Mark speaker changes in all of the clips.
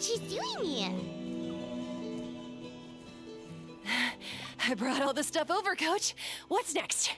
Speaker 1: she's doing here?
Speaker 2: I brought all the stuff over, Coach. What's next?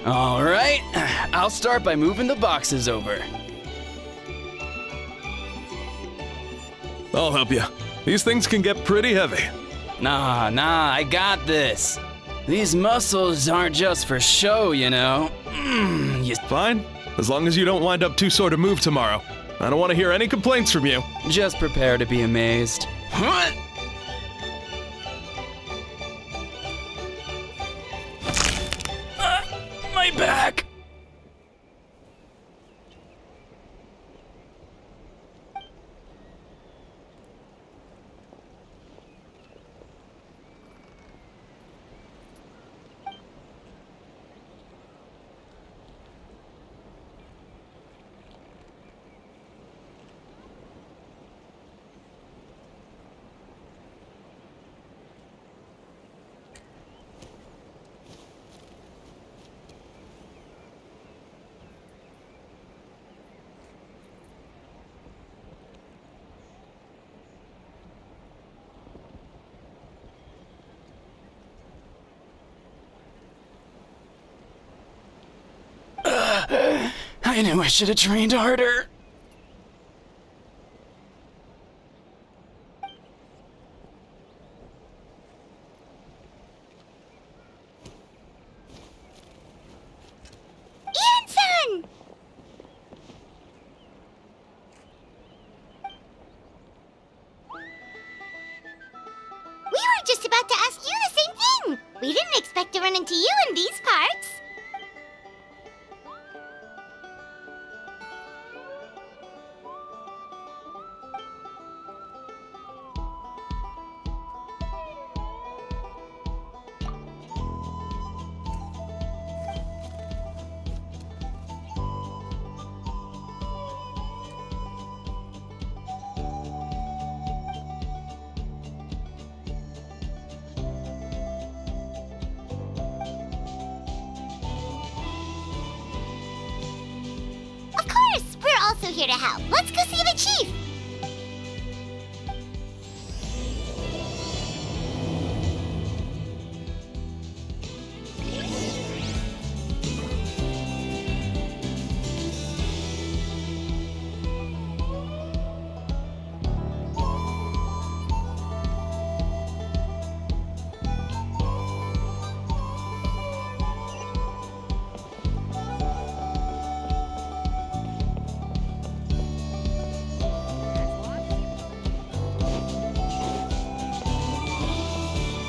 Speaker 3: All right, I'll start by moving the boxes over.
Speaker 4: I'll help you. These things can get pretty heavy.
Speaker 3: Nah, I got this. These muscles aren't just for show, you know.
Speaker 4: Fine, as long as you don't wind up too sore to move tomorrow. I don't want to hear any complaints from you.
Speaker 3: Just prepare to be amazed. My back! I knew I should have trained harder.
Speaker 1: Anson! We were just about to ask you the same thing. We didn't expect to run into you in these parts. Of course, we're also here to help. Let's go see the chief.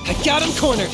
Speaker 5: I got him cornered!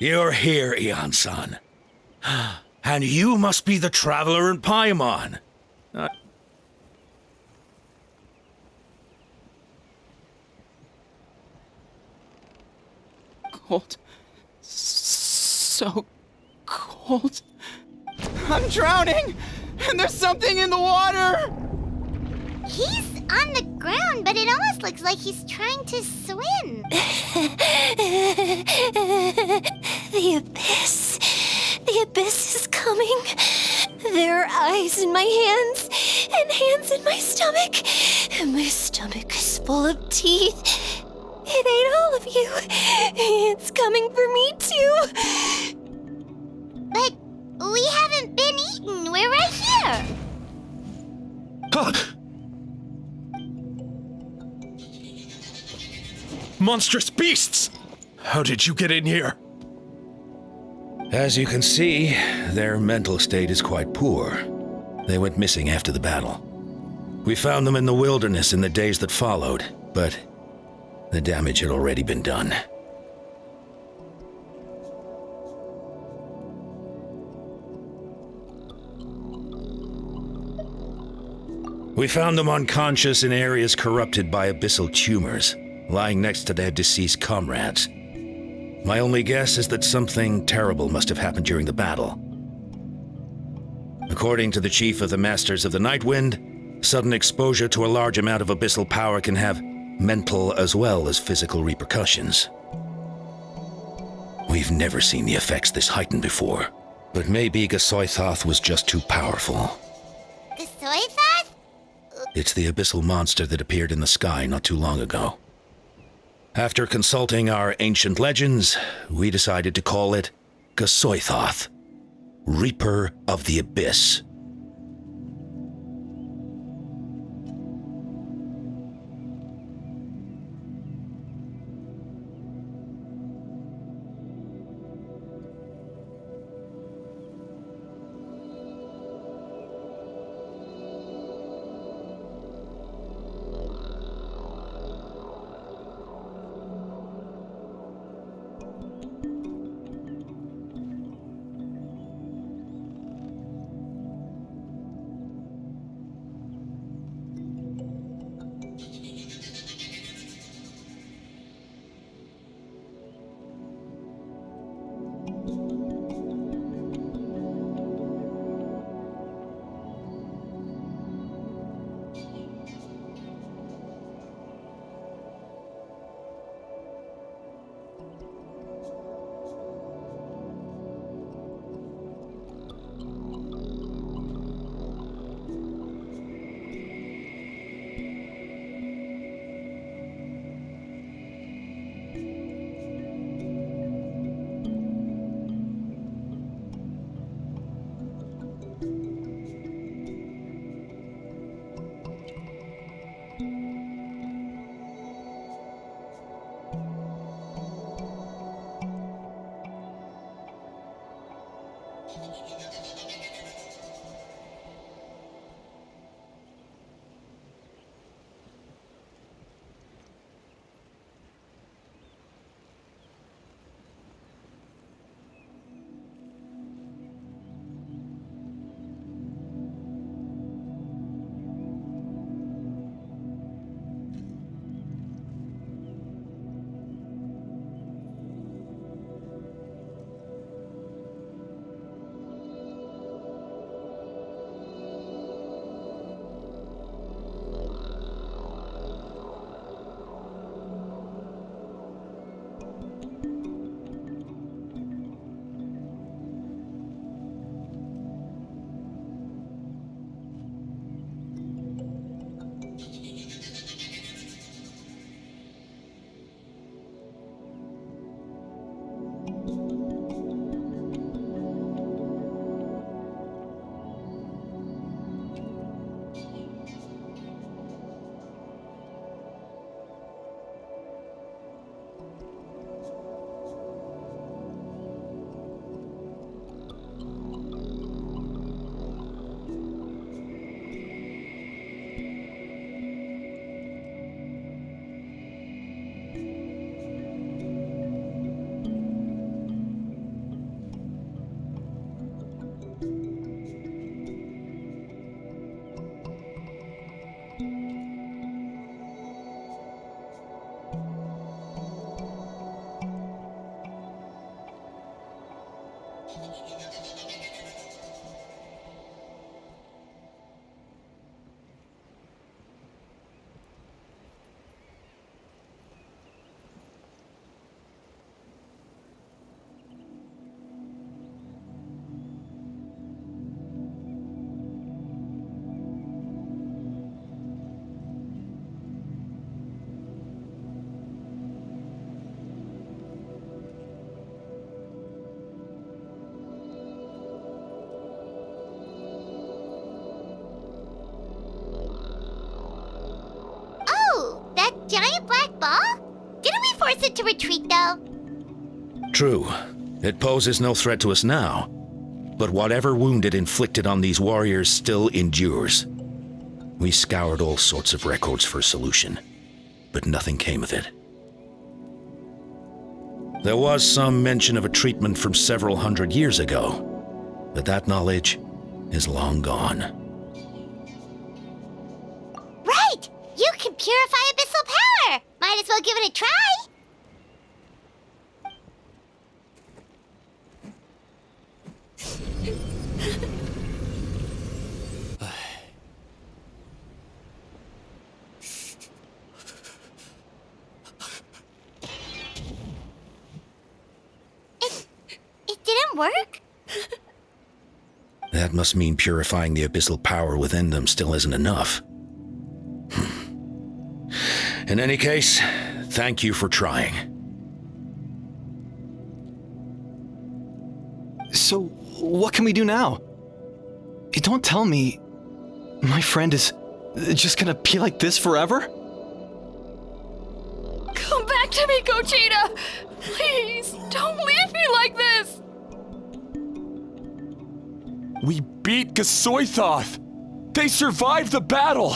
Speaker 6: You're here, Eon-san. And you must be the traveler in Paimon.
Speaker 3: Cold. So cold. I'm drowning! And there's something in the water!
Speaker 1: He's on the ground, but it almost looks like he's trying to swim.
Speaker 2: The abyss. The abyss is coming. There are eyes in my hands, and hands in my stomach. And my stomach is full of teeth. It ate all of you. It's coming for me, too.
Speaker 1: But we haven't been eaten. We're right here.
Speaker 4: Huh. Monstrous beasts! How did you get in here?
Speaker 6: As you can see, their mental state is quite poor. They went missing after the battle. We found them in the wilderness in the days that followed, but the damage had already been done. We found them unconscious in areas corrupted by abyssal tumors, lying next to their deceased comrades. My only guess is that something terrible must have happened during the battle. According to the chief of the Masters of the Nightwind, sudden exposure to a large amount of abyssal power can have mental as well as physical repercussions. We've never seen the effects this heightened before, but maybe Gasoithoth was just too powerful.
Speaker 1: Gasoithoth?
Speaker 6: It's the abyssal monster that appeared in the sky not too long ago. After consulting our ancient legends, we decided to call it Gasoithoth, Reaper of the Abyss.
Speaker 1: giant black ball? Didn't we force it to retreat, though?
Speaker 6: True. It poses no threat to us now. But whatever wound it inflicted on these warriors still endures. We scoured all sorts of records for a solution, but nothing came of it. There was some mention of a treatment from several hundred years ago, but that knowledge is long gone.
Speaker 1: Right! You can purify abyssal power! Might as well give it a try! It didn't work?
Speaker 6: That must mean purifying the abyssal power within them still isn't enough. In any case, thank you for trying.
Speaker 5: So, what can we do now? Don't tell me my friend is just gonna be like this forever?
Speaker 2: Come back to me, Gogeta! Please, don't leave me like this!
Speaker 7: We beat Gasoithoth! They survived the battle!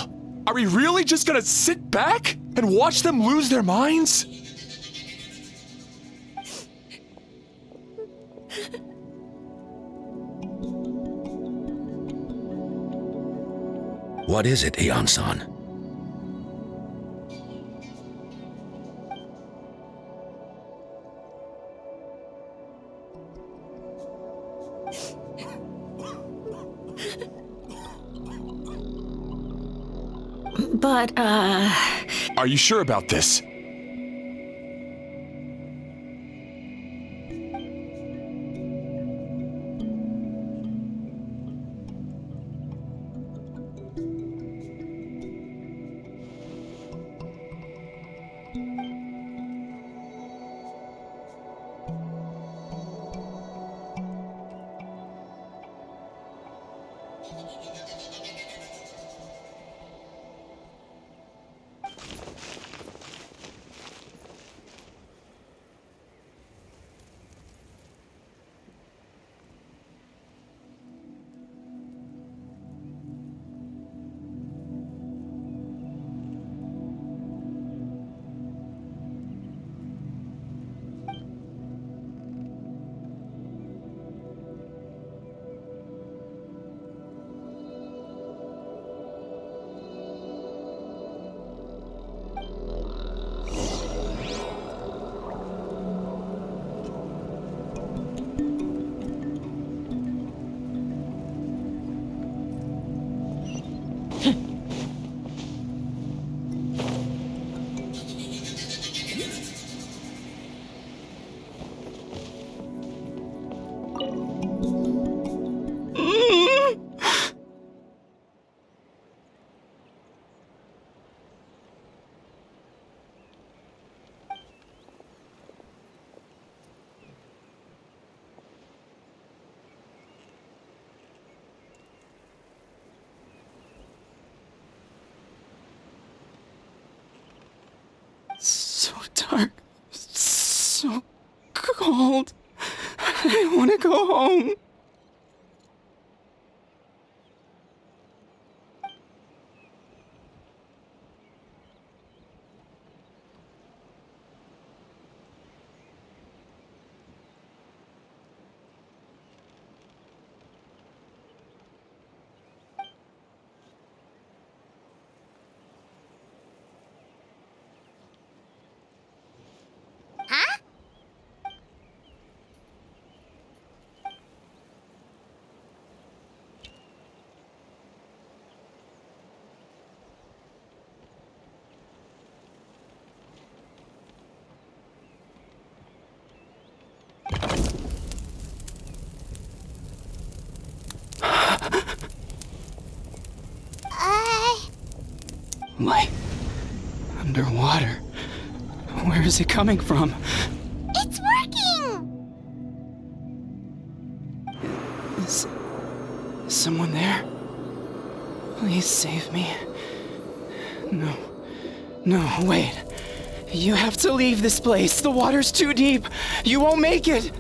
Speaker 7: Are we really just gonna sit back and watch them lose their minds?
Speaker 6: What is it, Aeon-san?
Speaker 2: But,
Speaker 7: Are you sure about this?
Speaker 3: So dark, so cold. I want to go home.
Speaker 1: Huh?
Speaker 3: Light. Underwater. Where is it coming from?
Speaker 1: It's working!
Speaker 3: Is someone there? Please save me. No. No, wait.
Speaker 8: You have to leave this place. The water's too deep. You won't make it.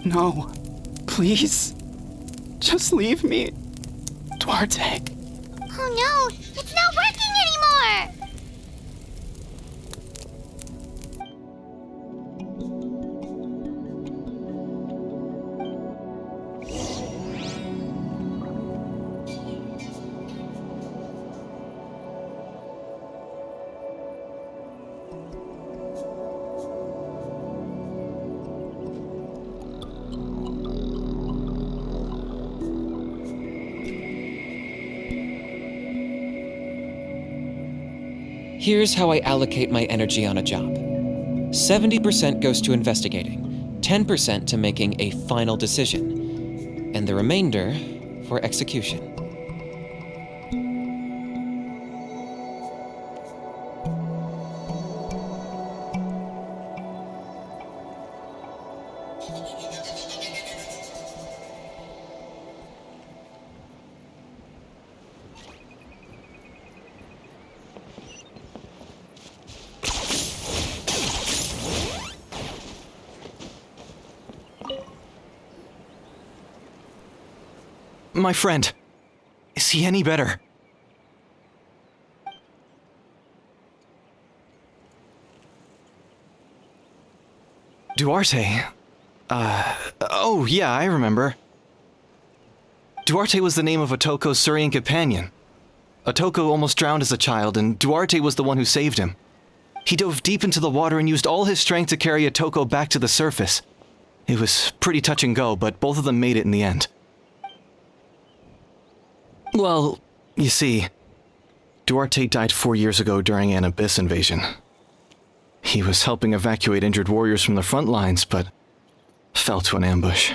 Speaker 8: No. Please. Just leave me. Duarte.
Speaker 1: Oh no, it's not working anymore!
Speaker 9: Here's how I allocate my energy on a job. 70% goes to investigating, 10% to making a final decision, and the remainder for execution.
Speaker 5: My friend. Is he any better? Duarte. Oh yeah, I remember. Duarte was the name of Otoko's Surian companion. Otoko almost drowned as a child, and Duarte was the one who saved him. He dove deep into the water and used all his strength to carry Otoko back to the surface. It was pretty touch and go, but both of them made it in the end. Well, you see, Duarte died 4 years ago during an abyss invasion. He was helping evacuate injured warriors from the front lines, but fell to an ambush.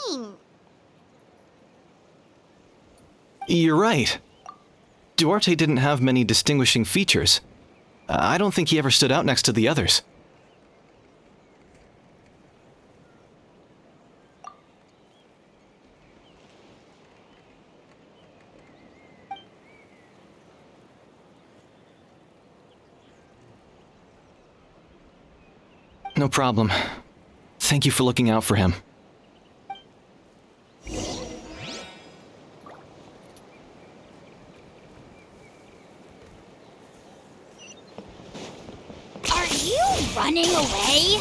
Speaker 1: mean?
Speaker 5: You're right. Duarte didn't have many distinguishing features. I don't think he ever stood out next to the others. No problem. Thank you for looking out for him.
Speaker 1: Are you running away?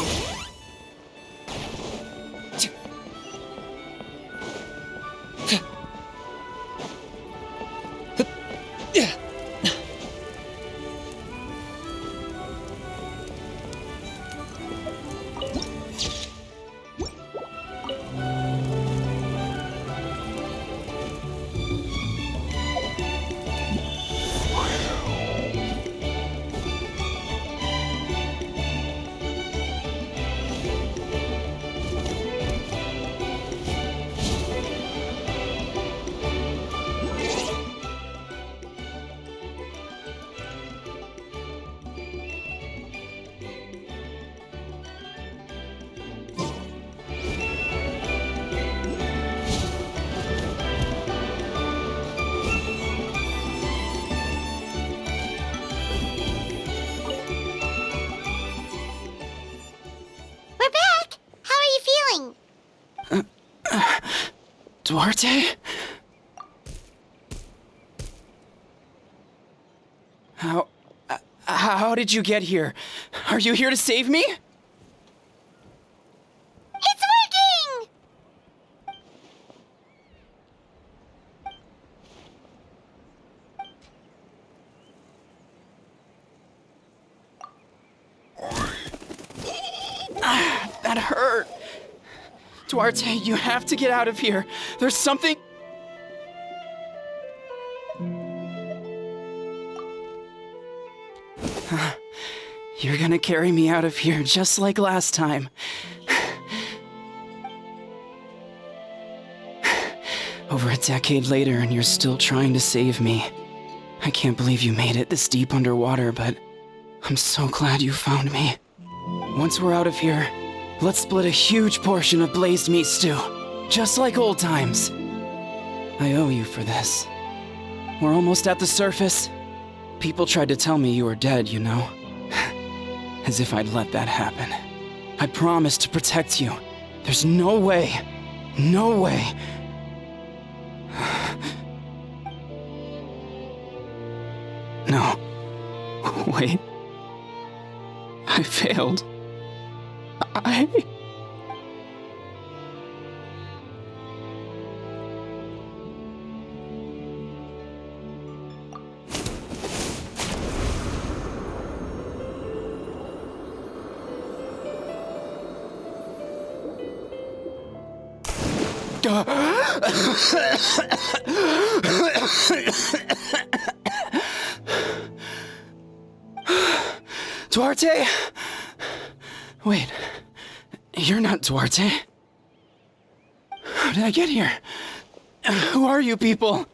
Speaker 1: We're back! How are you feeling?
Speaker 8: Duarte? How did you get here? Are you here to save me?
Speaker 1: It's working!
Speaker 8: That hurt. Duarte, you have to get out of here. There's something... You're gonna carry me out of here just like last time. Over a decade later, and you're still trying to save me. I can't believe you made it this deep underwater, but I'm so glad you found me. Once we're out of here, let's split a huge portion of blazed meat stew, just like old times. I owe you for this. We're almost at the surface. People tried to tell me you were dead, you know. As if I'd let that happen. I promised to protect you. There's no way. No way. No. Wait. I failed. Duarte? Wait, you're not Duarte. How did I get here? Who are you people?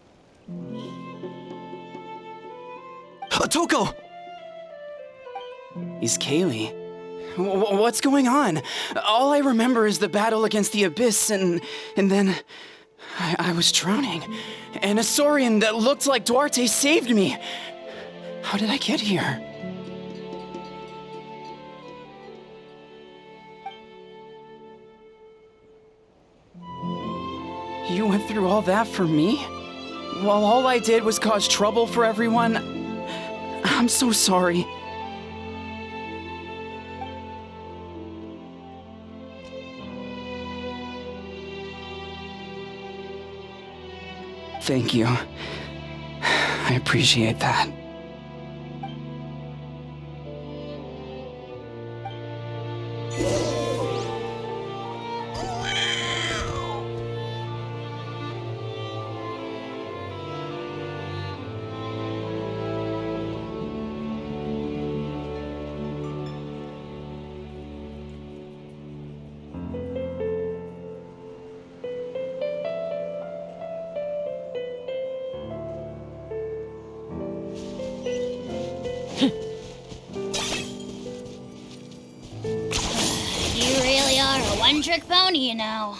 Speaker 5: Toko!
Speaker 8: He's Kaylee. What's going on? All I remember is the battle against the Abyss, and then I was drowning. And a Saurian that looked like Duarte saved me. How did I get here? You went through all that for me? While all I did was cause trouble for everyone? I'm so sorry. Thank you. I appreciate that.
Speaker 10: one-trick pony, you know.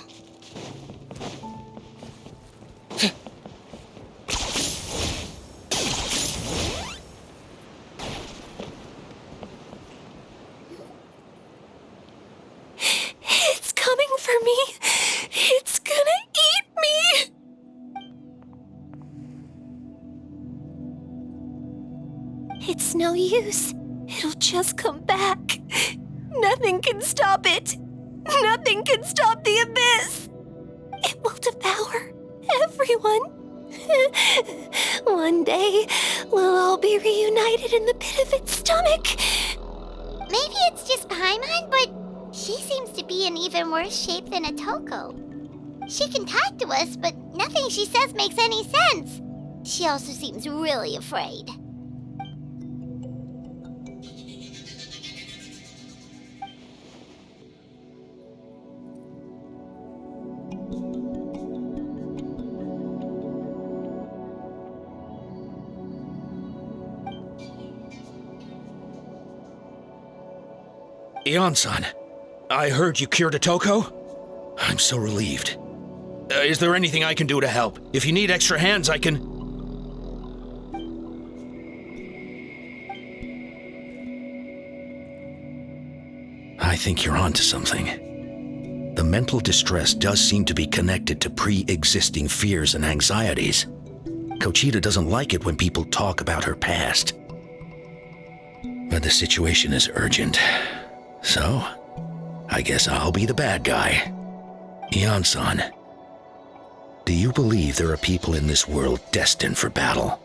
Speaker 2: It's coming for me. It's gonna eat me. It's no use. It'll just come back. Nothing can stop it. Nothing can stop the abyss. It will devour everyone. One day, we'll all be reunited in the pit of its stomach.
Speaker 1: Maybe it's just Paimon, but she seems to be in even worse shape than Otoko. She can talk to us, but nothing she says makes any sense. She also seems really afraid.
Speaker 6: Ion-san, I heard you cured Otoko? I'm so relieved. Is there anything I can do to help? If you need extra hands, I can... I think you're onto something. The mental distress does seem to be connected to pre-existing fears and anxieties. Kochita doesn't like it when people talk about her past. But the situation is urgent. So, I guess I'll be the bad guy. Ion-san, do you believe there are people in this world destined for battle?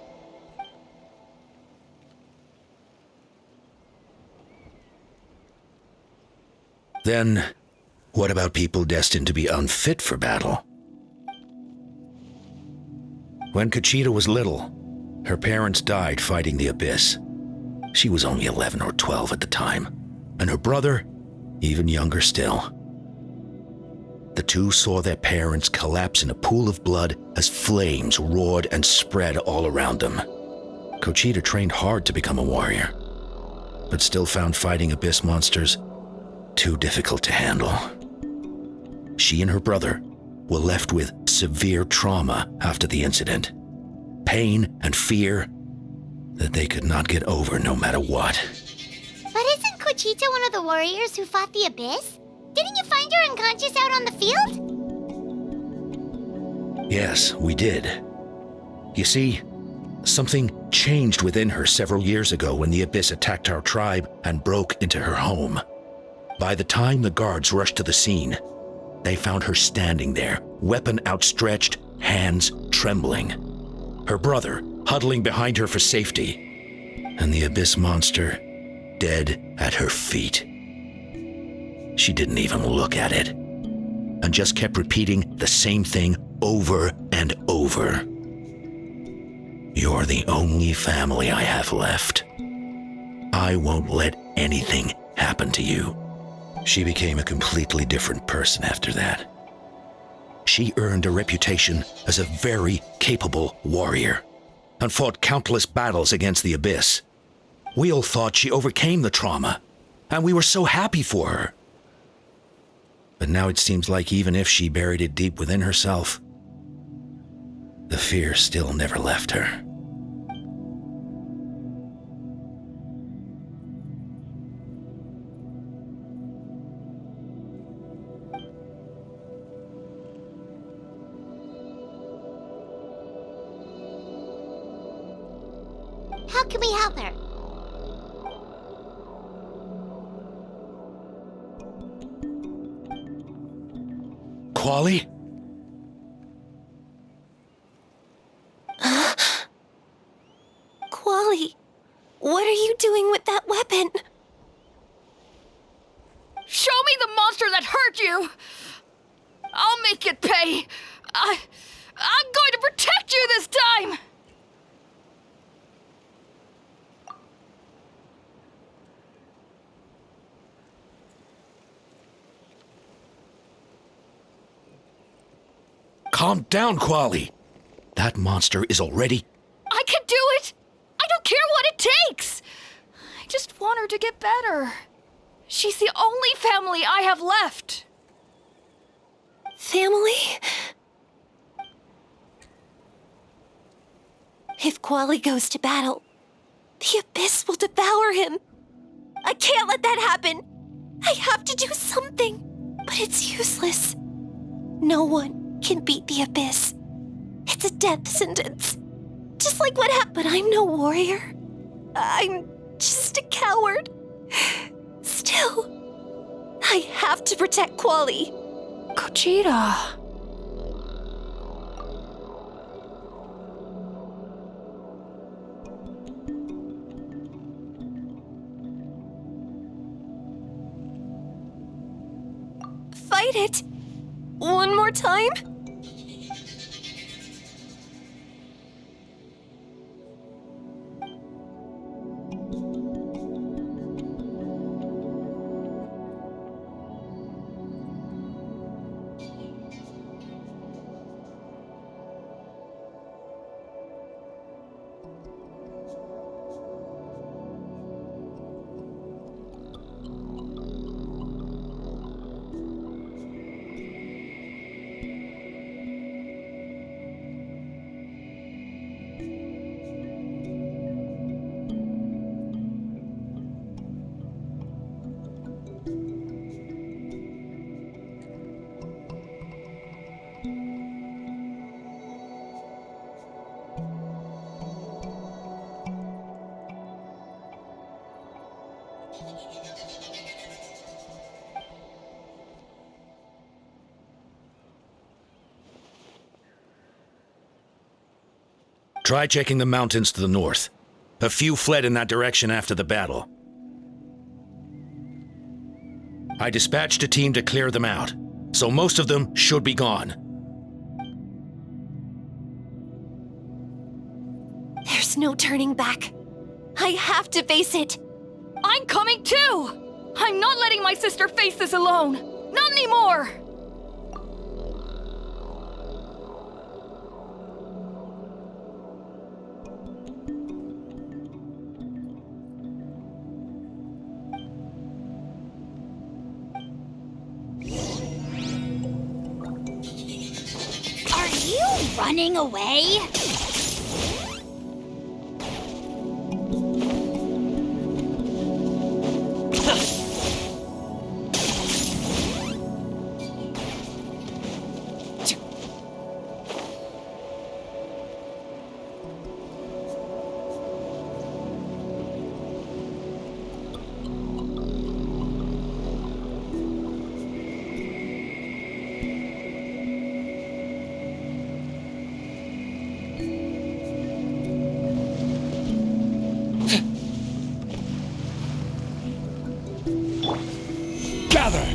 Speaker 6: Then, what about people destined to be unfit for battle? When Kochita was little, her parents died fighting the abyss. She was only 11 or 12 at the time. And her brother, even younger still. The two saw their parents collapse in a pool of blood as flames roared and spread all around them. Kochita trained hard to become a warrior, but still found fighting abyss monsters too difficult to handle. She and her brother were left with severe trauma after the incident. Pain and fear that they could not get over no matter what.
Speaker 1: But isn't Kochita one of the warriors who fought the abyss? Didn't you find her unconscious out on the field?
Speaker 6: Yes, we did. You see, something changed within her several years ago when the abyss attacked our tribe and broke into her home. By the time the guards rushed to the scene, they found her standing there, weapon outstretched, hands trembling. Her brother huddling behind her for safety, and the abyss monster dead at her feet. She didn't even look at it, and just kept repeating the same thing over and over. You're the only family I have left. I won't let anything happen to you. She became a completely different person after that. She earned a reputation as a very capable warrior, and fought countless battles against the abyss. We all thought she overcame the trauma, and we were so happy for her. But now it seems like even if she buried it deep within herself, the fear still never left her.
Speaker 1: How can we help her?
Speaker 6: Quali?
Speaker 2: Quali, what are you doing with that weapon?
Speaker 10: Show me the monster that hurt you! I'll make it pay! I'm going to protect you this time!
Speaker 6: Calm down, Quali. That monster is already...
Speaker 10: I can do it! I don't care what it takes! I just want her to get better. She's the only family I have left.
Speaker 2: family? If Quali goes to battle, the Abyss will devour him. I can't let that happen. I have to do something, but it's useless. No one can beat the Abyss. It's a death sentence. Just like what happened. But I'm no warrior. I'm just a coward. Still, I have to protect Quali.
Speaker 10: Gogeta.
Speaker 2: Fight it. One more time.
Speaker 6: Try checking the mountains to the north. A few fled in that direction after the battle. I dispatched a team to clear them out, so most of them should be gone.
Speaker 2: There's no turning back. I have to face it.
Speaker 10: I'm coming too! I'm not letting my sister face this alone! Not anymore!
Speaker 1: Are you running away?
Speaker 7: Gather!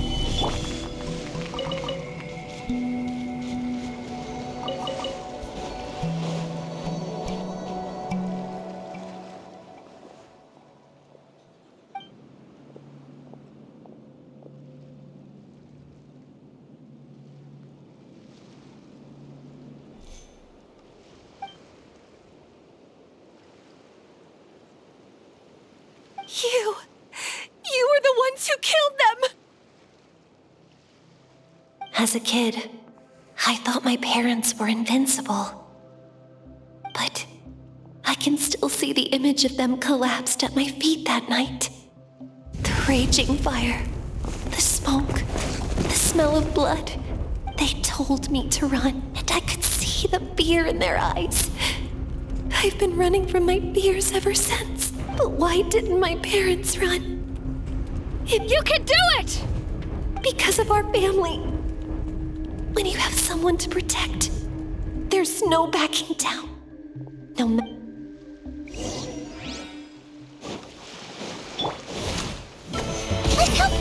Speaker 2: You were the ones who killed them! As a kid, I thought my parents were invincible. But I can still see the image of them collapsed at my feet that night. The raging fire, the smoke, the smell of blood. They told me to run, and I could see the fear in their eyes. I've been running from my fears ever since. But why didn't my parents run?
Speaker 10: You can do it!
Speaker 2: Because of our family. When you have someone to protect, there's no backing down. No ma-
Speaker 1: Let's help!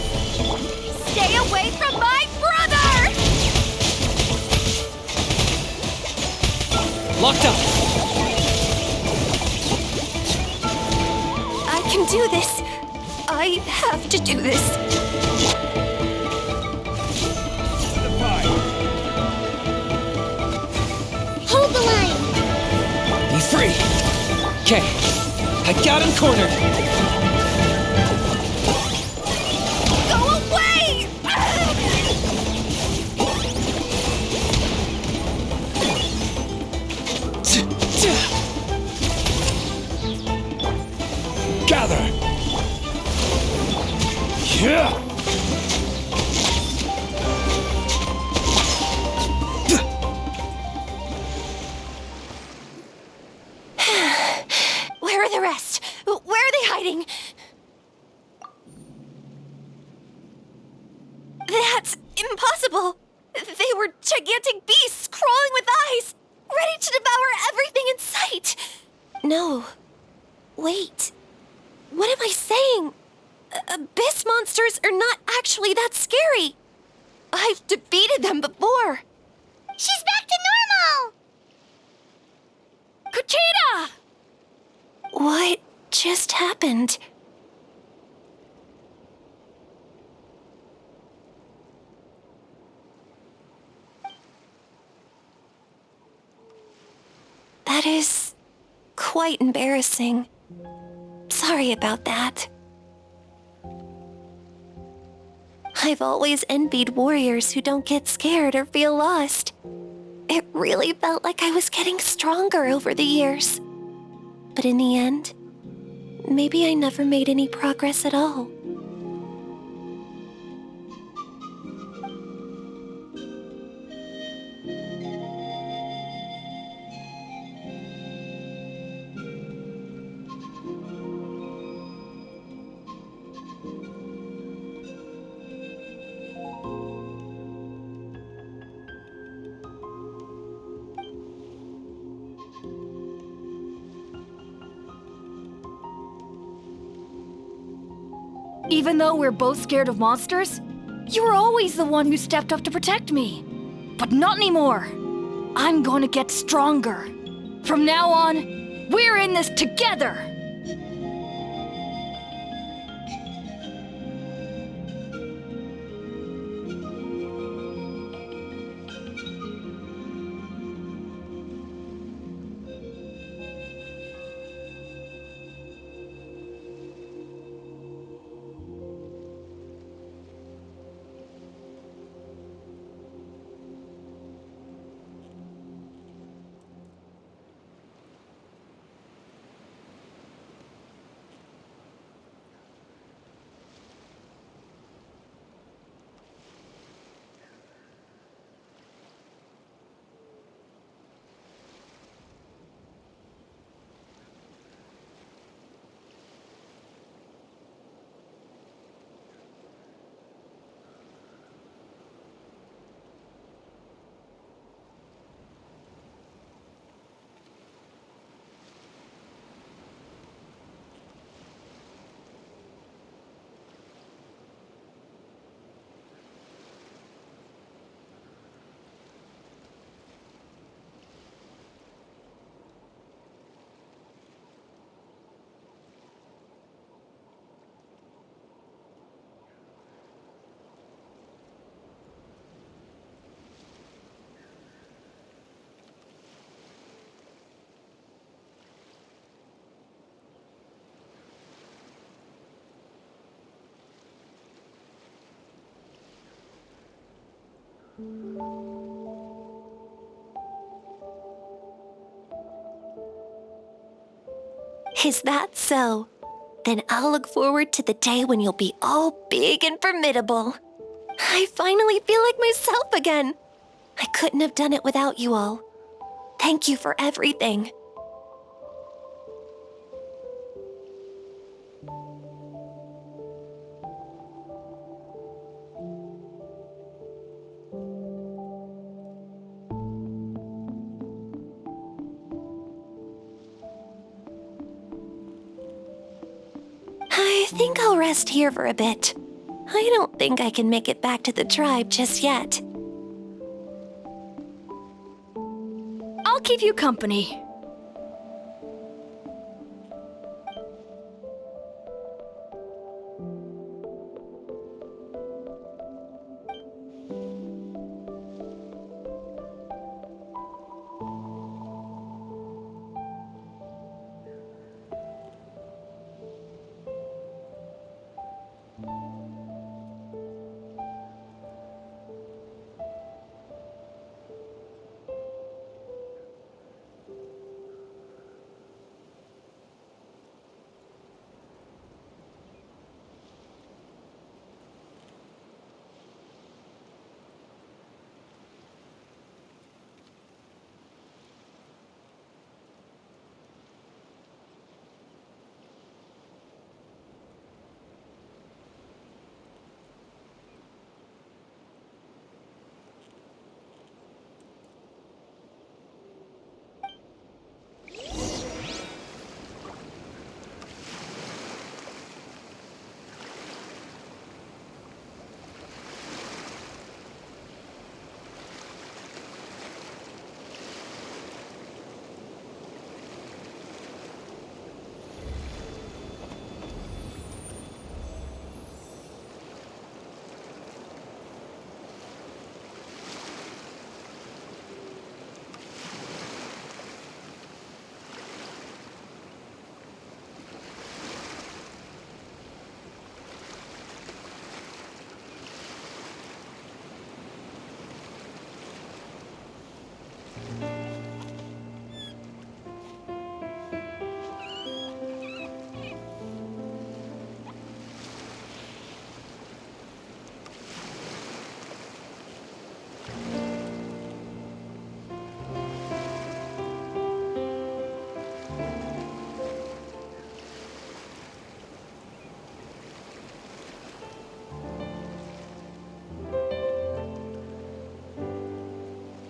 Speaker 1: Stay away from my brother!
Speaker 9: Locked up!
Speaker 2: I can do this. I have to do this.
Speaker 1: Hold the line!
Speaker 9: Be free! Okay, I got him cornered!
Speaker 2: Go away! gigantic beasts crawling with eyes, ready to devour everything in sight. No. Wait. What am I saying? Abyss monsters are not actually that scary. I've defeated them before.
Speaker 1: She's back to normal!
Speaker 10: Kuchita!
Speaker 2: What just happened? That is quite embarrassing. Sorry about that. I've always envied warriors who don't get scared or feel lost. It really felt like I was getting stronger over the years. But in the end, maybe I never made any progress at all.
Speaker 10: Even though we're both scared of monsters, you were always the one who stepped up to protect me. But not anymore. I'm going to get stronger. From now on, we're in this together.
Speaker 2: Is that so? Then I'll look forward to the day when you'll be all big and formidable. I finally feel like myself again. I couldn't have done it without you all. Thank you for everything. I think I'll rest here for a bit. I don't think I can make it back to the tribe just yet.
Speaker 10: I'll keep you company.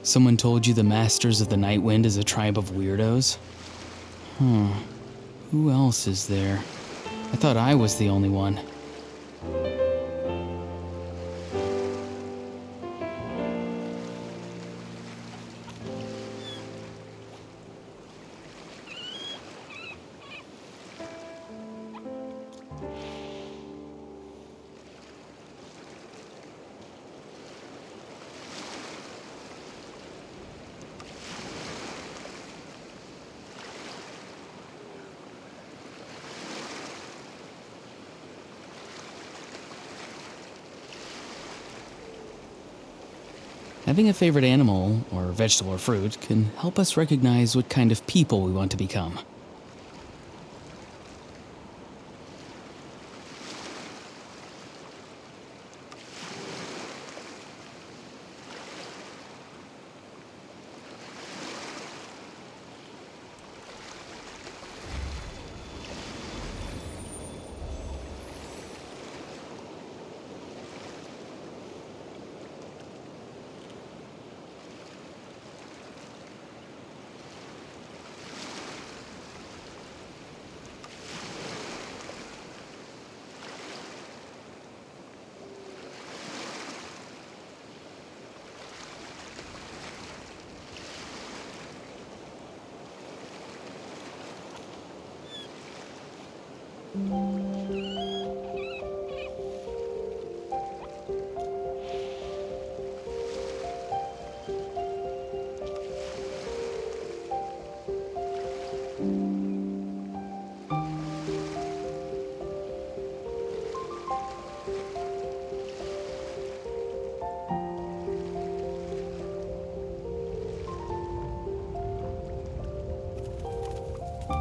Speaker 8: Someone told you the Masters of the Night Wind is a tribe of weirdos? Who else is there? I thought I was the only one. Having a favorite animal, or vegetable or fruit, can help us recognize what kind of people we want to become.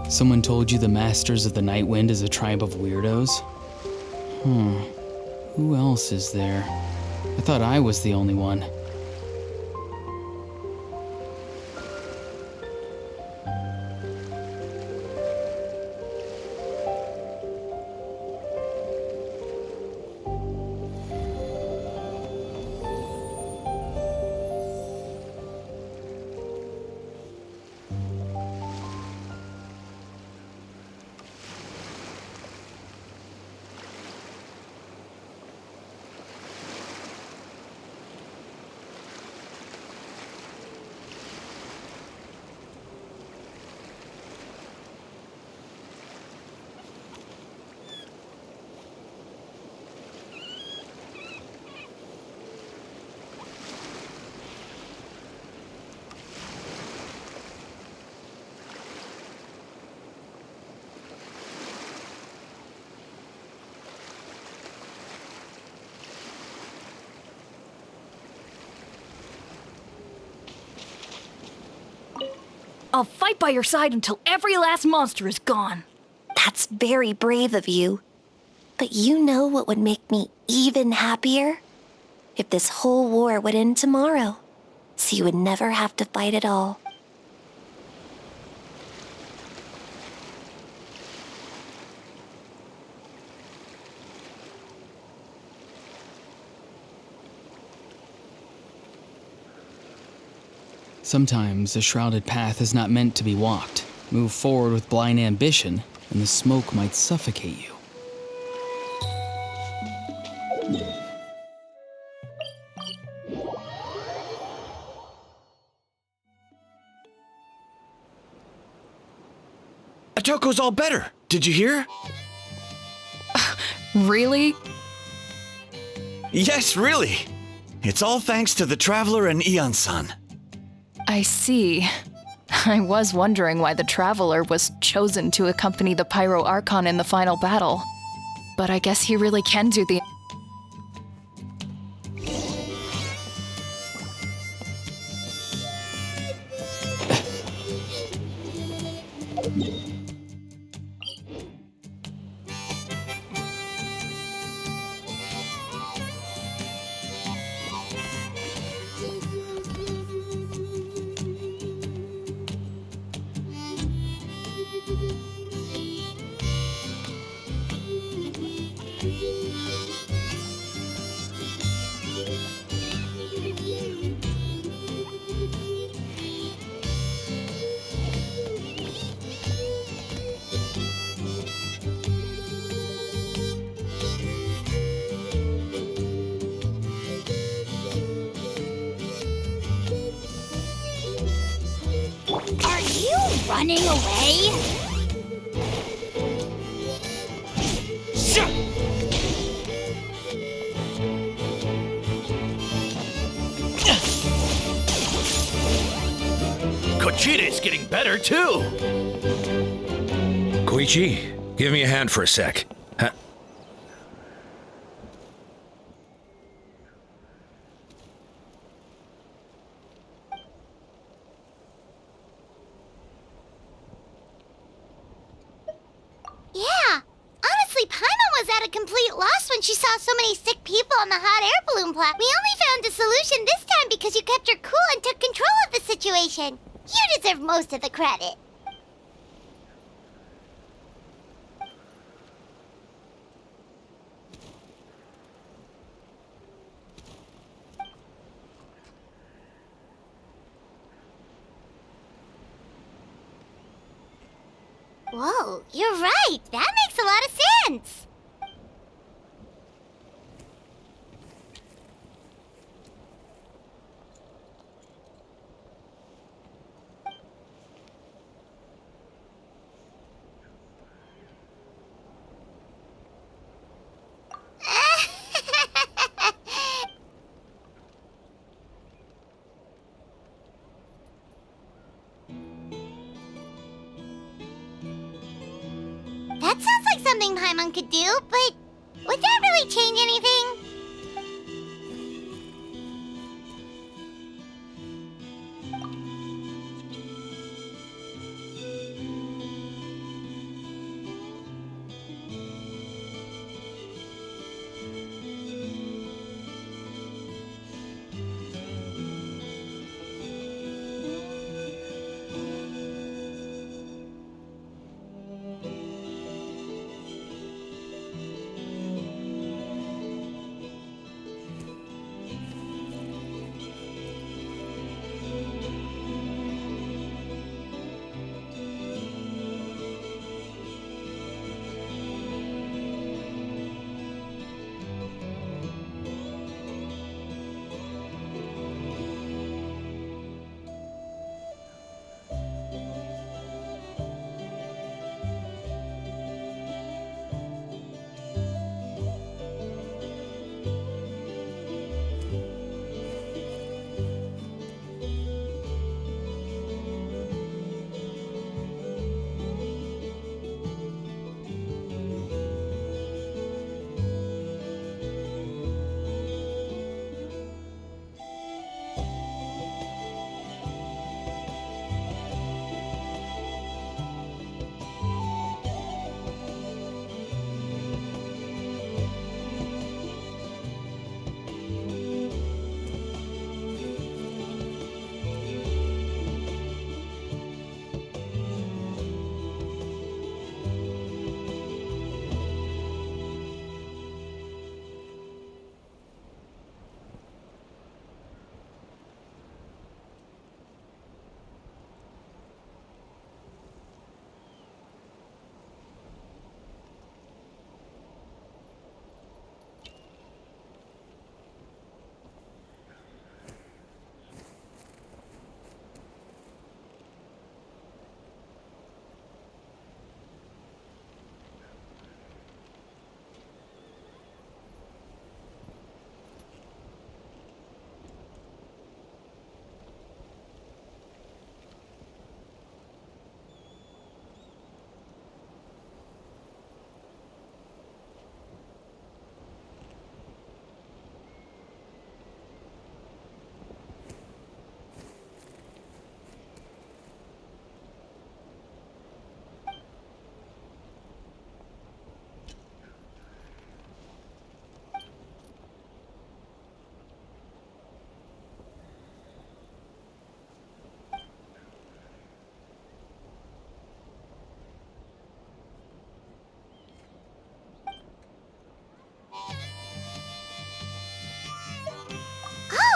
Speaker 8: Someone told you the Masters of the Night Wind is a tribe of weirdos? Who else is there? I thought I was the only one.
Speaker 10: I'll fight by your side until every last monster is gone.
Speaker 2: That's very brave of you. But you know what would make me even happier? If this whole war would end tomorrow, so you would never have to fight at all.
Speaker 8: Sometimes a shrouded path is not meant to be walked. Move forward with blind ambition, and the smoke might suffocate you.
Speaker 5: Atoko's all better. Did you hear?
Speaker 10: Really?
Speaker 5: Yes, really. It's all thanks to the Traveler and Eon-san.
Speaker 10: I see. I was wondering why the Traveler was chosen to accompany the Pyro Archon in the final battle. But I guess he really can do the...
Speaker 1: running away?
Speaker 11: Kochide's getting better, too!
Speaker 6: Koichi, give me a hand for a sec.
Speaker 1: Yeah. Honestly, Paimon was at a complete loss when she saw so many sick people on the hot air balloon plat. We only found a solution this time because you kept her cool and took control of the situation. You deserve most of the credit. Whoa, you're right. That makes a lot of sense. That sounds like something Paimon could do, but would that really change anything?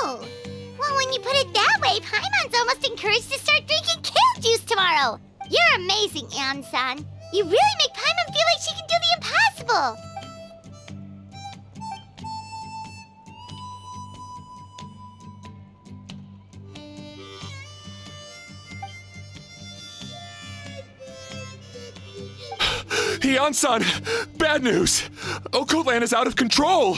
Speaker 1: Oh, well, when you put it that way, Paimon's almost encouraged to start drinking kale juice tomorrow. You're amazing, Ann-san. You really make Paimon feel like she can do the impossible.
Speaker 7: Heian-san! Bad news! Okoland is out of control!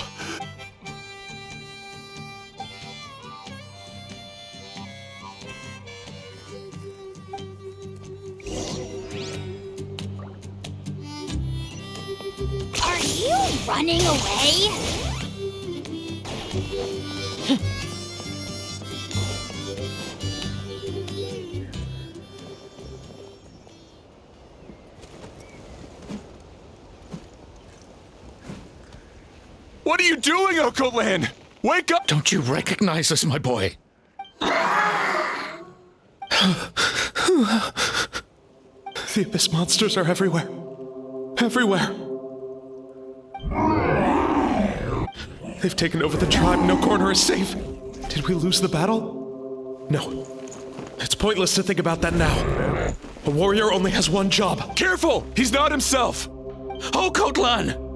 Speaker 1: Are you running away?
Speaker 7: What are you doing, Okoland? Wake up!
Speaker 11: Don't you recognize us, my boy?
Speaker 4: The Abyss monsters are everywhere. Everywhere. They've taken over the tribe. No corner is safe. Did we lose the battle? No. It's pointless to think about that now. A warrior only has one job.
Speaker 7: Careful! He's not himself!
Speaker 11: Okoland!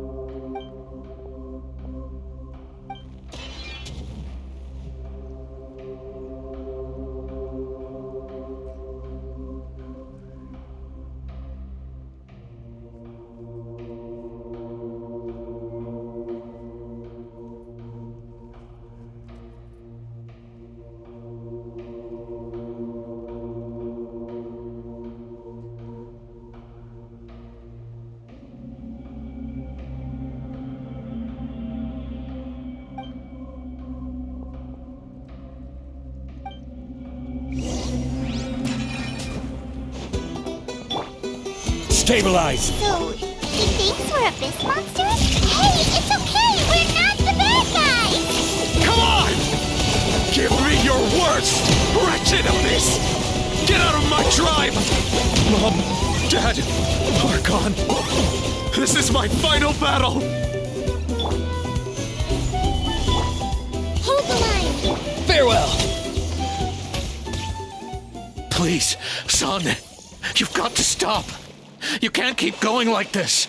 Speaker 6: Stabilize!
Speaker 1: So, he thinks we're Abyss monsters? Hey, it's okay! We're not the bad guys!
Speaker 4: Come on! Give me your worst, wretched Abyss! Get out of my tribe! Mom, Dad, are gone. This is my final battle!
Speaker 1: Hold the line!
Speaker 11: Farewell! Please, son, you've got to stop. You can't keep going like this.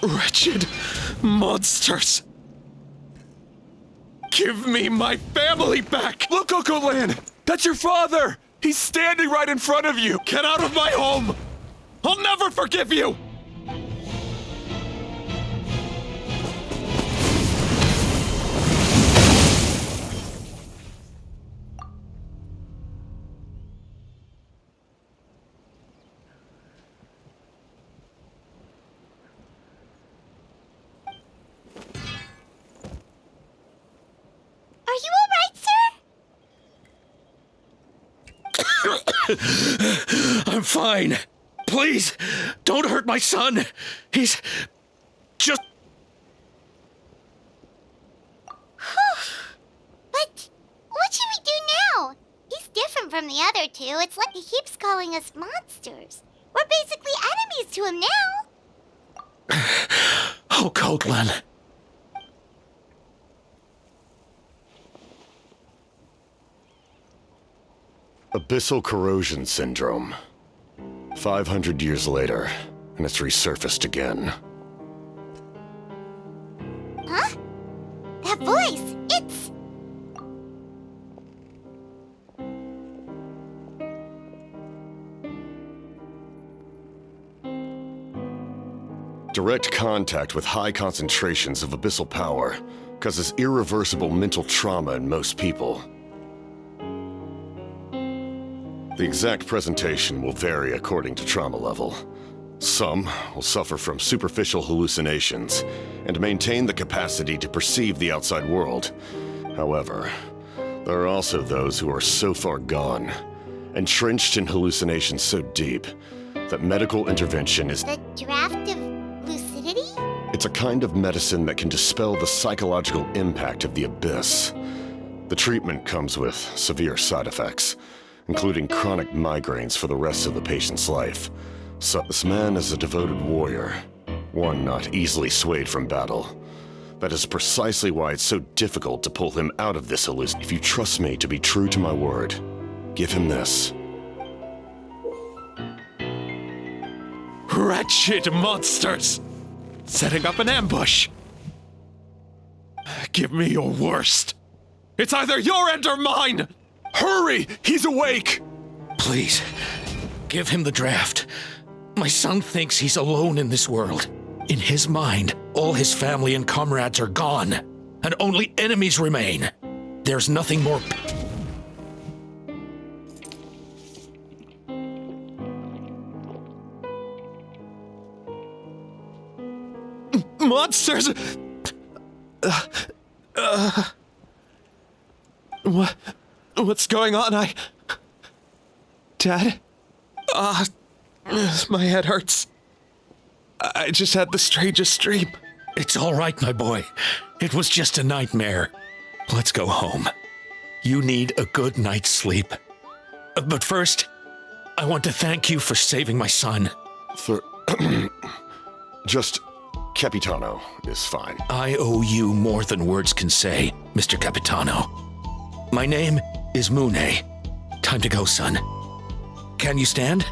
Speaker 4: Wretched monsters! Give me my family back!
Speaker 7: Look, Okoland! That's your father! He's standing right in front of you!
Speaker 4: Get out of my home! I'll never forgive you!
Speaker 1: Are you alright, sir?
Speaker 11: I'm fine. Please, don't hurt my son. He's just...
Speaker 1: But what should we do now? He's different from the other two. It's like he keeps calling us monsters. We're basically enemies to him now.
Speaker 11: Oh, Okoland.
Speaker 12: Abyssal corrosion syndrome. 500 years later, and it's resurfaced again.
Speaker 1: Huh? That voice, it's...
Speaker 12: Direct contact with high concentrations of abyssal power causes irreversible mental trauma in most people. The exact presentation will vary according to trauma level. Some will suffer from superficial hallucinations and maintain the capacity to perceive the outside world. However, there are also those who are so far gone, entrenched in hallucinations so deep, that medical intervention is...
Speaker 1: The draft of lucidity?
Speaker 12: It's a kind of medicine that can dispel the psychological impact of the abyss. The treatment comes with severe side effects, including chronic migraines for the rest of the patient's life. So this man is a devoted warrior, one not easily swayed from battle. That is precisely why it's so difficult to pull him out of this illusion. If you trust me to be true to my word, give him this.
Speaker 4: Wretched monsters! Setting up an ambush! Give me your worst! It's either your end or mine!
Speaker 7: Hurry! He's awake!
Speaker 11: Please, give him the draft. My son thinks he's alone in this world. In his mind, all his family and comrades are gone, and only enemies remain. There's nothing more...
Speaker 4: Monsters! What's going on? Dad? My head hurts. I just had the strangest dream.
Speaker 11: It's all right, my boy. It was just a nightmare. Let's go home. You need a good night's sleep. But first, I want to thank you for saving my son.
Speaker 12: Just Capitano is fine.
Speaker 11: I owe you more than words can say, Mr. Capitano. My name is Mune. Time to go, son. Can you stand?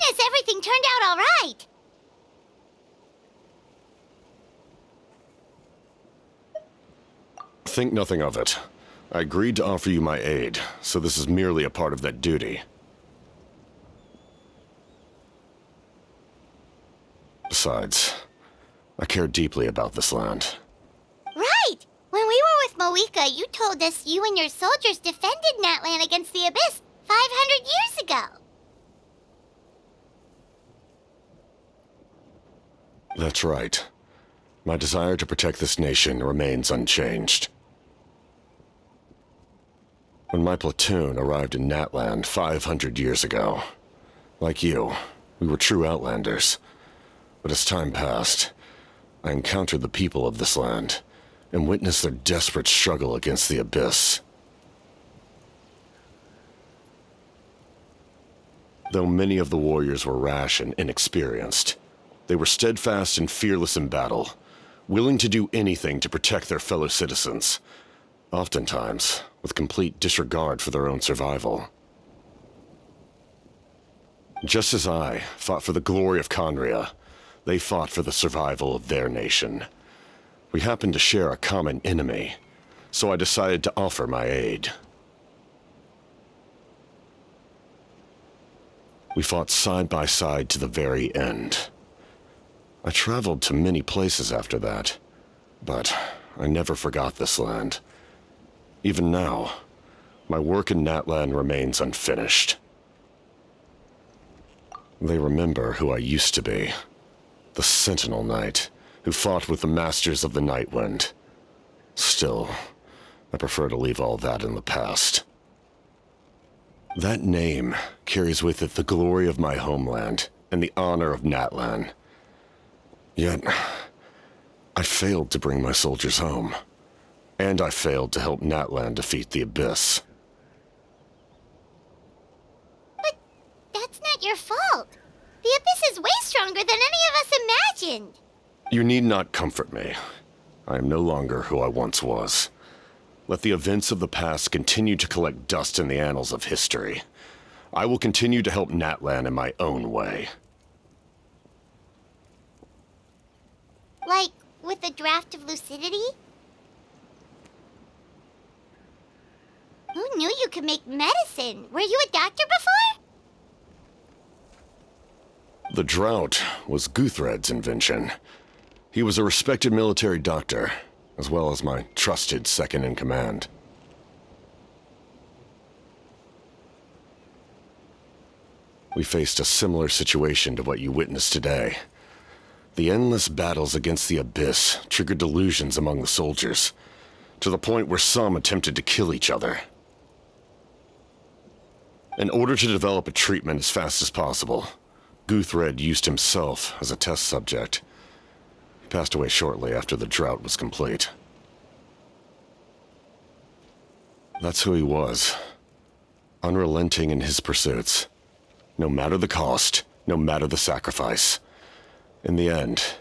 Speaker 1: goodness everything turned out all right.
Speaker 12: Think nothing of it. I agreed to offer you my aid, so this is merely a part of that duty. Besides, I care deeply about this land.
Speaker 1: Right! When we were with Moika, you told us you and your soldiers defended Natlan against the Abyss 500 years ago.
Speaker 12: That's right. My desire to protect this nation remains unchanged. When my platoon arrived in Natlan 500 years ago, like you, we were true Outlanders. But as time passed, I encountered the people of this land and witnessed their desperate struggle against the Abyss. Though many of the warriors were rash and inexperienced, they were steadfast and fearless in battle, willing to do anything to protect their fellow citizens, oftentimes with complete disregard for their own survival. Just as I fought for the glory of Conria, they fought for the survival of their nation. We happened to share a common enemy, so I decided to offer my aid. We fought side by side to the very end. I traveled to many places after that, but I never forgot this land. Even now, my work in Natlan remains unfinished. They remember who I used to be, the Sentinel Knight, who fought with the Masters of the Nightwind. Still, I prefer to leave all that in the past. That name carries with it the glory of my homeland and the honor of Natlan. Yet, I failed to bring my soldiers home. And I failed to help Natlan defeat the Abyss.
Speaker 1: But that's not your fault. The Abyss is way stronger than any of us imagined.
Speaker 12: You need not comfort me. I am no longer who I once was. Let the events of the past continue to collect dust in the annals of history. I will continue to help Natlan in my own way.
Speaker 1: Like, with the draft of lucidity? Who knew you could make medicine? Were you a doctor before?
Speaker 12: The drought was Guthred's invention. He was a respected military doctor, as well as my trusted second-in-command. We faced a similar situation to what you witnessed today. The endless battles against the Abyss triggered delusions among the soldiers, to the point where some attempted to kill each other. In order to develop a treatment as fast as possible, Guthred used himself as a test subject. He passed away shortly after the drought was complete. That's who he was. Unrelenting in his pursuits. No matter the cost, no matter the sacrifice. In the end,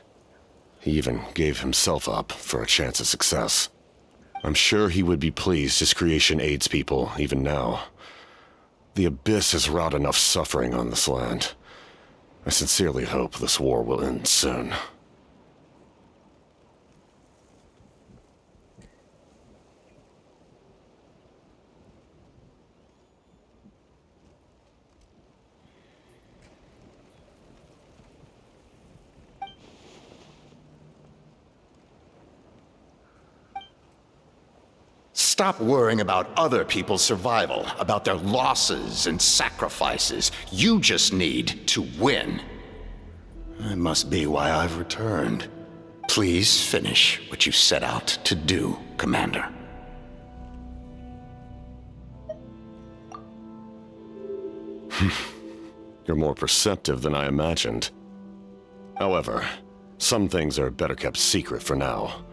Speaker 12: he even gave himself up for a chance at success. I'm sure he would be pleased his creation aids people even now. The Abyss has wrought enough suffering on this land. I sincerely hope this war will end soon.
Speaker 13: Stop worrying about other people's survival, about their losses and sacrifices. You just need to win. That must be why I've returned. Please finish what you set out to do, Commander.
Speaker 12: You're more perceptive than I imagined. However, some things are better kept secret for now.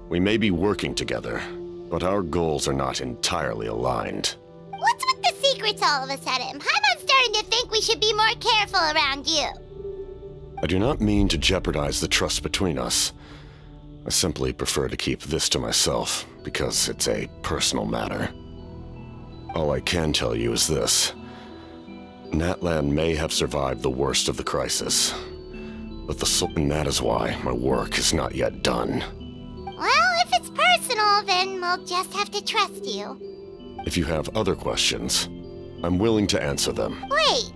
Speaker 12: We may be working together, but our goals are not entirely aligned.
Speaker 1: What's with the secrets all of a sudden? I'm starting to think we should be more careful around you.
Speaker 12: I do not mean to jeopardize the trust between us. I simply prefer to keep this to myself, because it's a personal matter. All I can tell you is this. Natlan may have survived the worst of the crisis, but and that is why my work is not yet done.
Speaker 1: Well, if it's personal, then we'll just have to trust you.
Speaker 12: If you have other questions, I'm willing to answer them.
Speaker 1: Wait,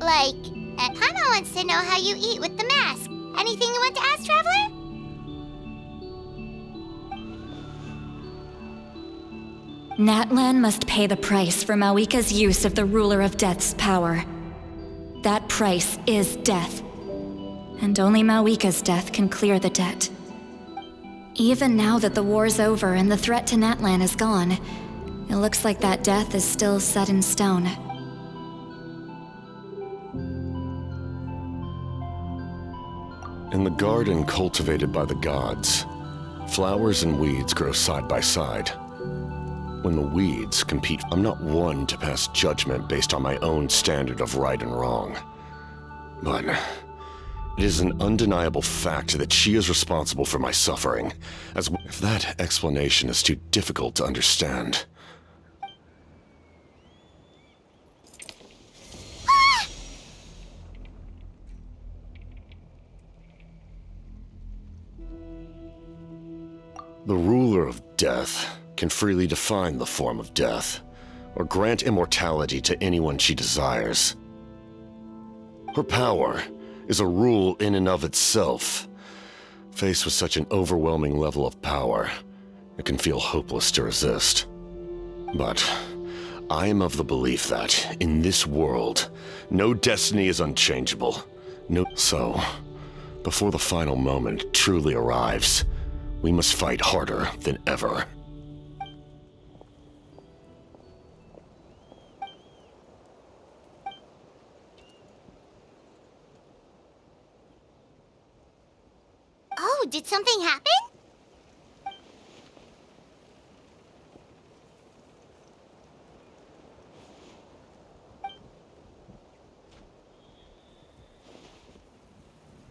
Speaker 1: like, Paimon wants to know how you eat with the mask. Anything you want to ask, Traveler?
Speaker 10: Natlan must pay the price for Mawika's use of the Ruler of Death's power. That price is death. And only Mawika's death can clear the debt. Even now that the war's over and the threat to Natlan is gone, it looks like that death is still set in stone.
Speaker 12: In the garden cultivated by the gods, flowers and weeds grow side by side. When the weeds compete, I'm not one to pass judgment based on my own standard of right and wrong. But it is an undeniable fact that she is responsible for my suffering, as if that explanation is too difficult to understand. The ruler of death can freely define the form of death, or grant immortality to anyone she desires. Her power is a rule in and of itself. Faced with such an overwhelming level of power, it can feel hopeless to resist. But I am of the belief that, in this world, no destiny is unchangeable. So, before the final moment truly arrives, we must fight harder than ever.
Speaker 1: Oh, did something happen?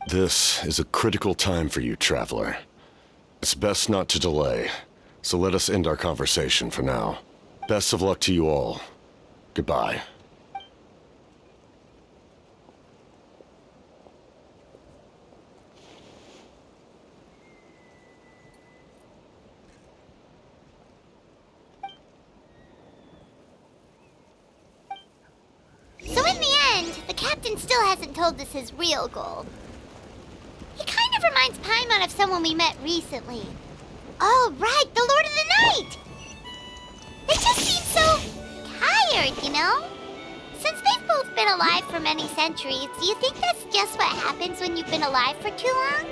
Speaker 12: This is a critical time for you, Traveler. It's best not to delay, so let us end our conversation for now. Best of luck to you all. Goodbye.
Speaker 1: So in the end, the captain still hasn't told us his real goal. He kind of reminds Paimon of someone we met recently. Oh, right, the Lord of the Night! They just seem so tired, you know? Since they've both been alive for many centuries, do you think that's just what happens when you've been alive for too long?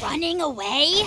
Speaker 1: Running away?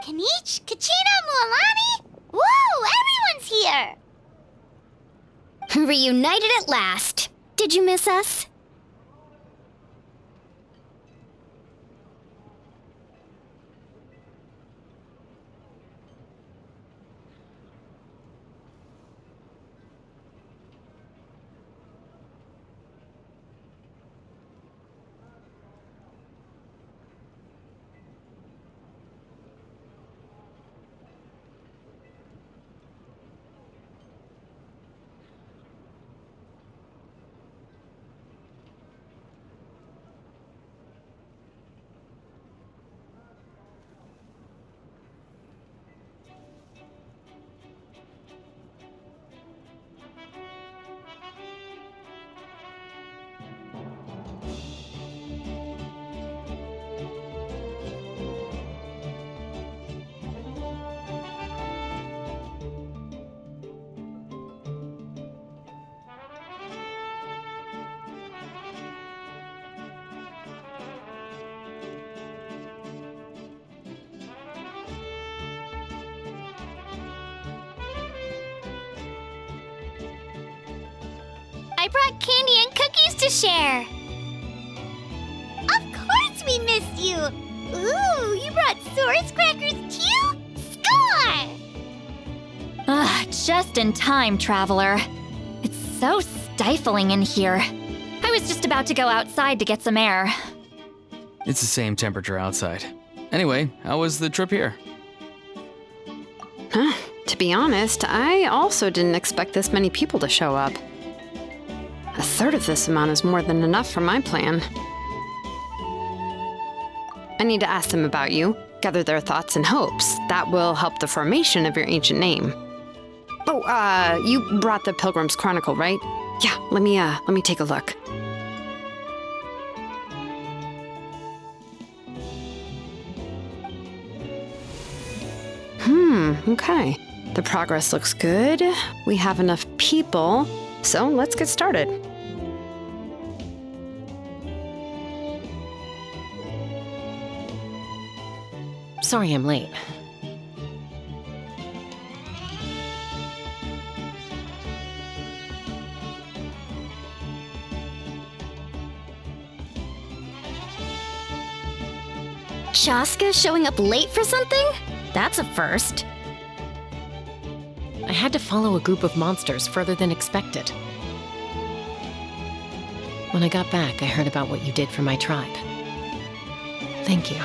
Speaker 1: Kanich, Kachina, Mualani? Woo! Everyone's here!
Speaker 2: Reunited at last. Did you miss us?
Speaker 1: I brought candy and cookies to share. Of course we missed you. Ooh, you brought Source crackers too? Score!
Speaker 10: Just in time, Traveler. It's so stifling in here. I was just about to go outside to get some air.
Speaker 3: It's the same temperature outside. Anyway, how was the trip here?
Speaker 14: To be honest, I also didn't expect this many people to show up. A third of this amount is more than enough for my plan. I need to ask them about you, gather their thoughts and hopes. That will help the formation of your ancient name. Oh, you brought the Pilgrim's Chronicle, right? Yeah, let me take a look. Okay. The progress looks good. We have enough people, so let's get started.
Speaker 15: Sorry I'm late.
Speaker 2: Shaska showing up late for something? That's a first.
Speaker 15: I had to follow a group of monsters further than expected. When I got back, I heard about what you did for my tribe. Thank you.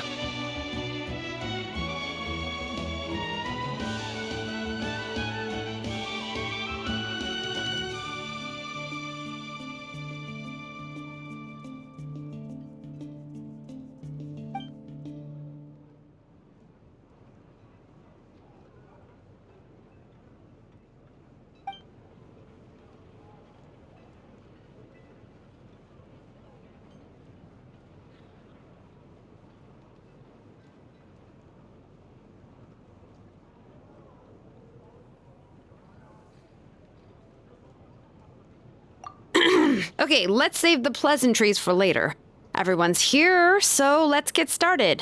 Speaker 14: Okay, let's save the pleasantries for later. Everyone's here, so let's get started.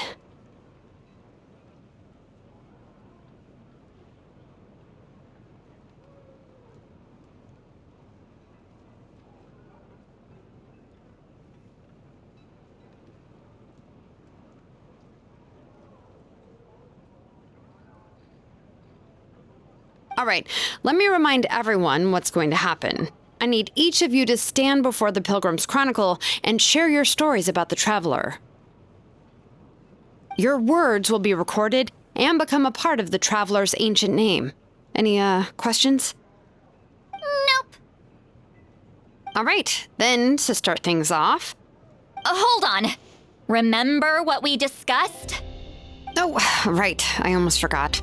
Speaker 14: All right, let me remind everyone what's going to happen. I need each of you to stand before the Pilgrim's Chronicle and share your stories about the Traveler. Your words will be recorded and become a part of the Traveler's ancient name. Any, questions?
Speaker 1: Nope.
Speaker 14: All right, then, to start things off...
Speaker 10: Hold on. Remember what we discussed?
Speaker 14: Oh, right, I almost forgot.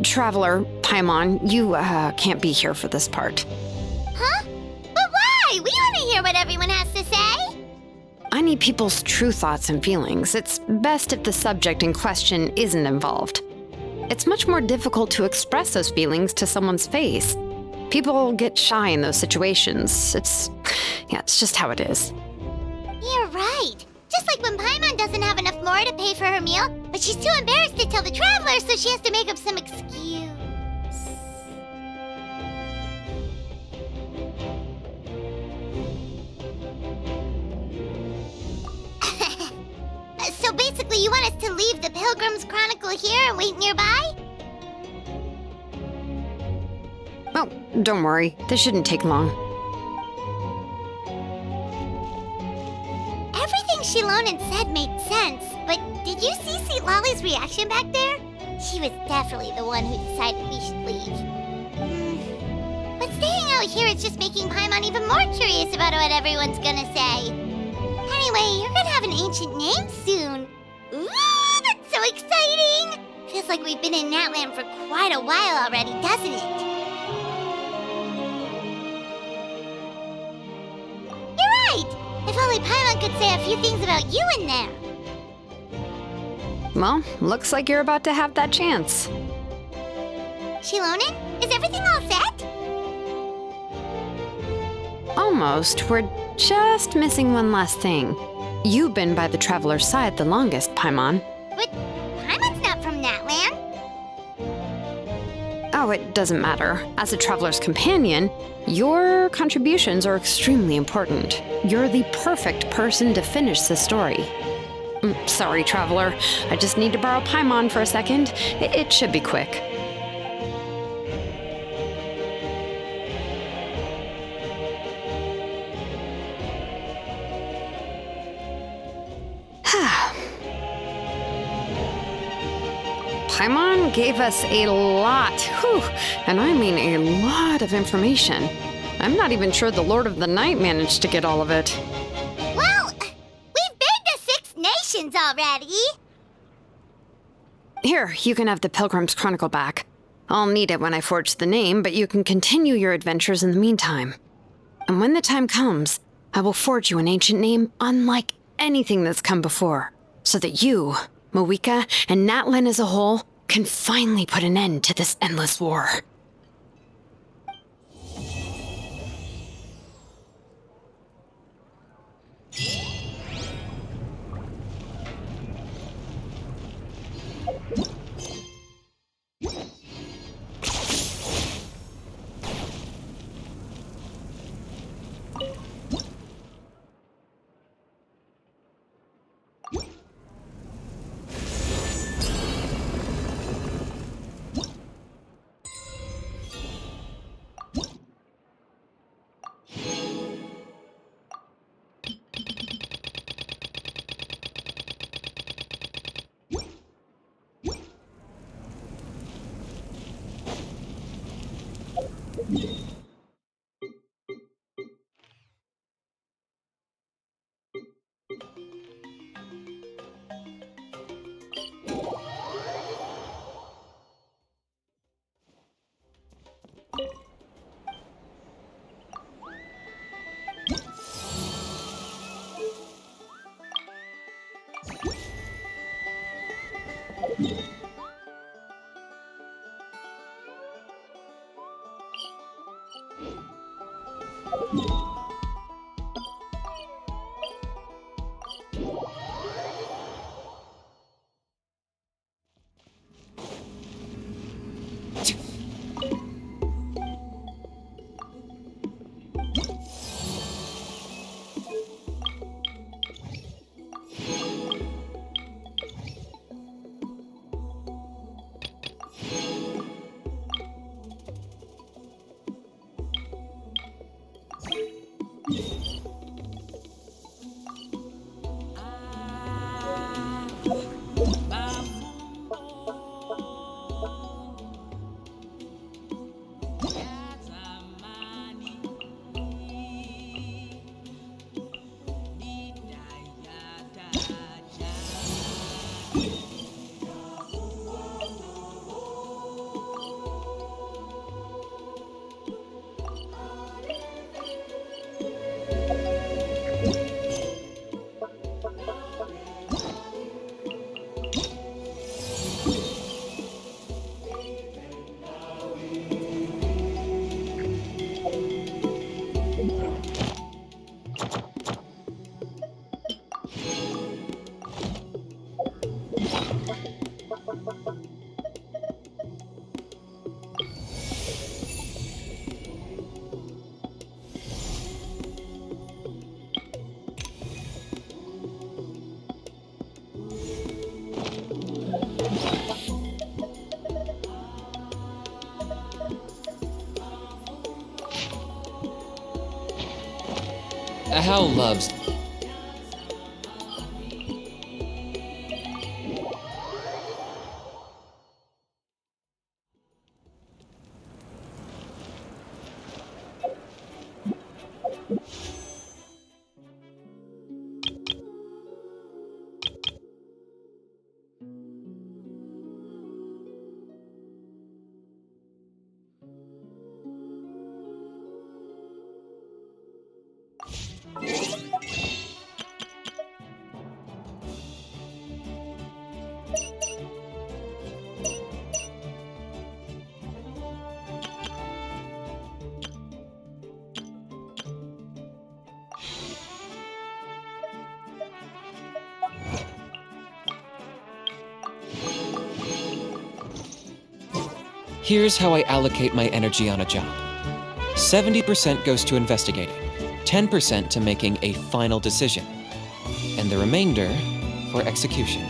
Speaker 14: Traveler, Paimon, you, can't be here for this part.
Speaker 1: Huh? But why? We want to hear what everyone has to say.
Speaker 14: I need people's true thoughts and feelings. It's best if the subject in question isn't involved. It's much more difficult to express those feelings to someone's face. People get shy in those situations. It's just how it is.
Speaker 1: You're right. Just like when Paimon doesn't have enough mora to pay for her meal, but she's too embarrassed to tell the traveler, so she has to make up some excuse. So basically, you want us to leave the Pilgrim's Chronicle here and wait nearby?
Speaker 14: Oh, don't worry. This shouldn't take long.
Speaker 1: Everything Shilonen said made sense, but did you see Sweet Lolly's reaction back there? She was definitely the one who decided we should leave. But staying out here is just making Paimon even more curious about what everyone's gonna say. Anyway, you're gonna have an ancient name soon. Ooh, that's so exciting! Feels like we've been in Natland for quite a while already, doesn't it? You're right! If only Paimon could say a few things about you in there.
Speaker 14: Well, looks like you're about to have that chance.
Speaker 1: Shilonen, is everything all set?
Speaker 14: Almost. We're just missing one last thing. You've been by the Traveler's side the longest, Paimon.
Speaker 1: But Paimon's not from Natland.
Speaker 14: Oh, it doesn't matter. As a Traveler's companion, your contributions are extremely important. You're the perfect person to finish the story. Sorry, Traveler. I just need to borrow Paimon for a second. It should be quick. Paimon gave us a lot, and I mean a lot of information. I'm not even sure the Lord of the Night managed to get all of it.
Speaker 1: Well, we've been to 6 nations already.
Speaker 14: Here, you can have the Pilgrim's Chronicle back. I'll need it when I forge the name, but you can continue your adventures in the meantime. And when the time comes, I will forge you an ancient name unlike anything that's come before, so that you, Moeka, and Natlan as a whole can finally put an end to this endless war.
Speaker 9: How loves... Here's how I allocate my energy on a job. 70% goes to investigating, 10% to making a final decision, and the remainder for execution.